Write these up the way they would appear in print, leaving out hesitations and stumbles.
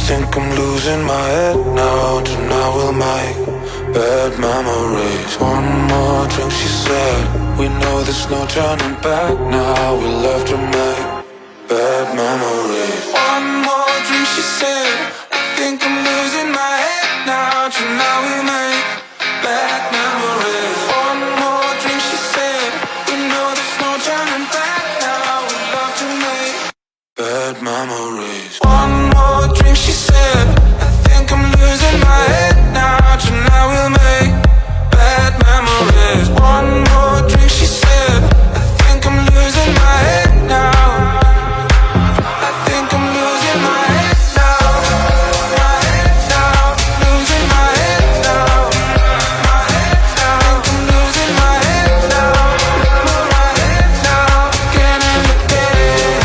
think I'm losing my head now. Tonight we'll make bad memories. One more drink, she said. We know there's no turning back now. We'll have to make bad memories. One more drink, she said. I think I'm losing my head now. Tonight we'll make bad memories. One more drink, she said. We know there's no turning back now. We'll have to make bad memories. One more drink, she said. I think I'm losing my head now. Tonight we'll make bad memories. One more drink, she said. I think I'm losing my head now. I think I'm losing my head now. My head now. Losing my head now. My head now. I think I'm losing my head now. My head now. Again and again.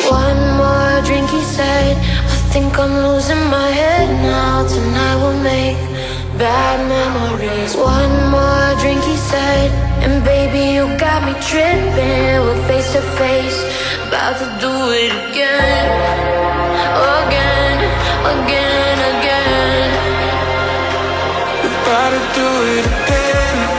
One more drink, he said. I think I'm losing my head now. Tonight we'll make bad memories. One more drink, he said. And baby, you got me tripping. We're face to face, about to do it again. Again, again, again. We're about to do it again.